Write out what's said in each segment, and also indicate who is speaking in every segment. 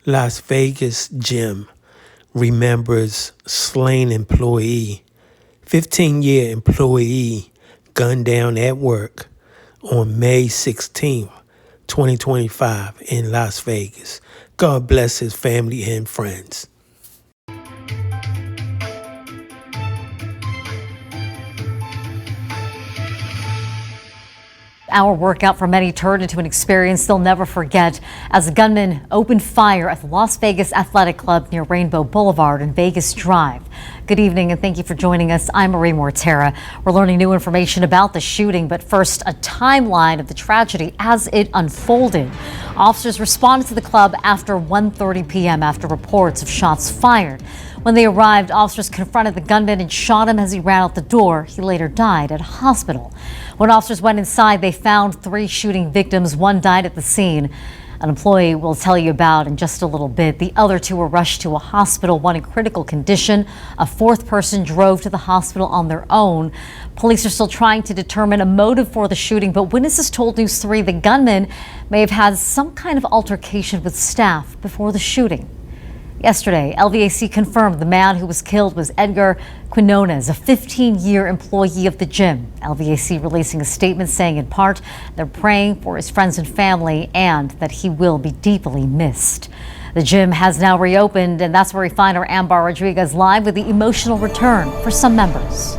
Speaker 1: Las Vegas gym remembers slain employee. 15-year employee gunned down at work on May 16th, 2025 in Las Vegas. God bless his family and friends.
Speaker 2: Our workout for many turned into an experience they'll never forget as a gunman opened fire at the Las Vegas Athletic Club near Rainbow Boulevard and Vegas Drive. Good evening and thank you for joining us. I'm Marie Mortera. We're learning new information about the shooting, but first a timeline of the tragedy as it unfolded. Officers responded to the club after 1:30 p.m. after reports of shots fired. When they arrived, officers confronted the gunman and shot him as he ran out the door. He later died at a hospital. When officers went inside, they found 3 shooting victims. 1 died at the scene. An employee we'll tell you about in just a little bit. The other 2 were rushed to a hospital, 1 in critical condition. A 4th person drove to the hospital on their own. Police are still trying to determine a motive for the shooting, but witnesses told News 3 the gunman may have had some kind of altercation with staff before the shooting. Yesterday, LVAC confirmed the man who was killed was Edgar Quinones, a 15-year employee of the gym. LVAC releasing a statement saying in part they're praying for his friends and family and that he will be deeply missed. The gym has now reopened, and that's where we find our Ambar Rodriguez live with the emotional return for some members.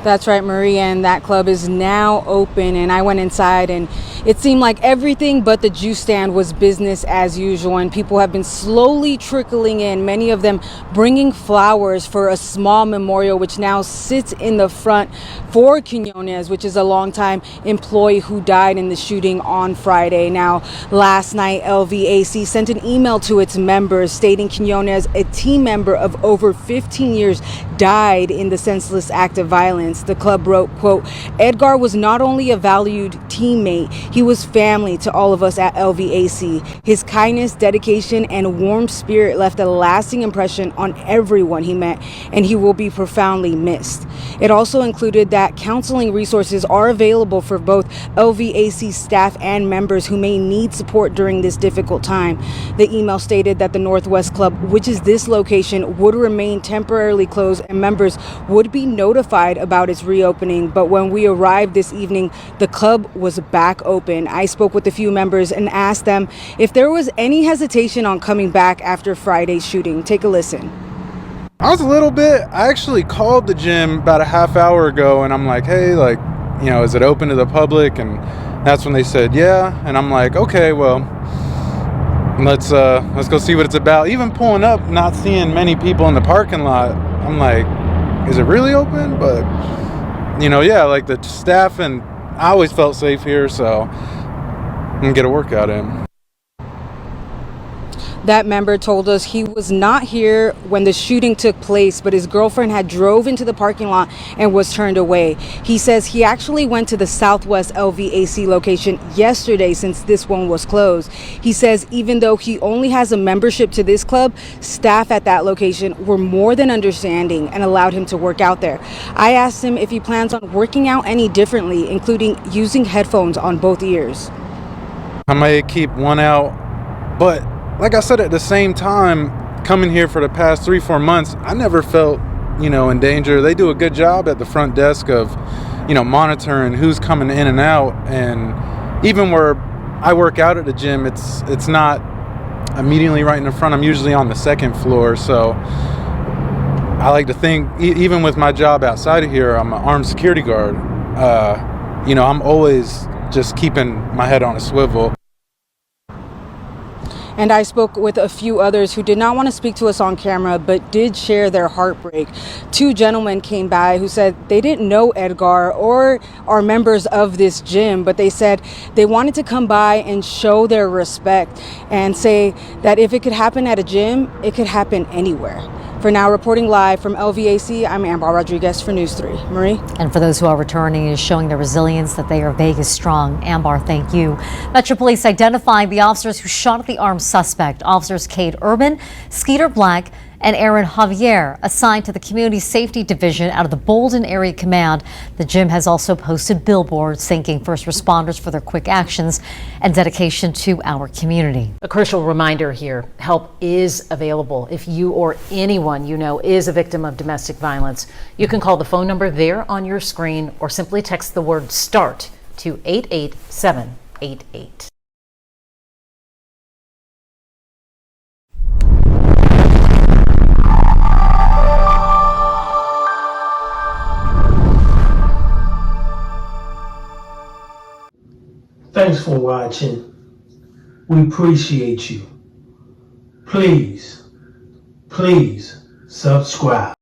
Speaker 3: That's right, Maria, and that club is now open, and I went inside and it seemed like everything but the juice stand was business as usual, and people have been slowly trickling in, many of them bringing flowers for a small memorial which now sits in the front for Quinones, which is a longtime employee who died in the shooting on Friday. Now, last night, LVAC sent an email to its members stating Quinones, a team member of over 15 years, died in the senseless act of violence. The club wrote, quote, Edgar was not only a valued teammate, he was family to all of us at LVAC. His kindness, dedication, and warm spirit left a lasting impression on everyone he met, and he will be profoundly missed. It also included that counseling resources are available for both LVAC staff and members who may need support during this difficult time. The email stated that the Northwest Club, which is this location, would remain temporarily closed and members would be notified about its reopening. But when we arrived this evening, the club was back open. I spoke with a few members and asked them if there was any hesitation on coming back after Friday's shooting. Take a listen.
Speaker 4: I was a little bit. I actually called the gym about a half hour ago and I'm like, hey, like, you know, is it open to the public? And that's when they said, yeah. And I'm like, okay, well, let's go see what it's about. Even pulling up, not seeing many people in the parking lot, I'm like, is it really open? But, you know, yeah, like the staff, and I always felt safe here, so I'm gonna get a workout in.
Speaker 3: That member told us he was not here when the shooting took place, but his girlfriend had drove into the parking lot and was turned away. He says he actually went to the Southwest LVAC location yesterday since this one was closed. He says even though he only has a membership to this club, staff at that location were more than understanding and allowed him to work out there. I asked him if he plans on working out any differently, including using headphones on both ears.
Speaker 4: I may keep one out, but like I said, at the same time, coming here for the past 3-4 months, I never felt, you know, in danger. They do a good job at the front desk of, you know, monitoring who's coming in and out. And even where I work out at the gym, it's not immediately right in the front. I'm usually on the 2nd floor. So I like to think, even with my job outside of here, I'm an armed security guard. You know, I'm always just keeping my head on a swivel.
Speaker 3: And I spoke with a few others who did not want to speak to us on camera, but did share their heartbreak. 2 gentlemen came by who said they didn't know Edgar or are members of this gym, but they said they wanted to come by and show their respect and say that if it could happen at a gym, it could happen anywhere. For now, reporting live from LVAC, I'm Ambar Rodriguez for News 3. Marie?
Speaker 2: And for those who are returning, is showing their resilience that they are Vegas strong. Ambar, thank you. Metro Police identifying the officers who shot at the armed suspect. Officers Cade Urban, Skeeter Black, And Aaron Javier, assigned to the Community Safety Division out of the Bolden Area Command. The gym has also posted billboards thanking first responders for their quick actions and dedication to our community.
Speaker 5: A crucial reminder here, help is available if you or anyone you know is a victim of domestic violence. You can call the phone number there on your screen or simply text the word START to 88788.
Speaker 1: Thanks for watching. We appreciate you. Please subscribe.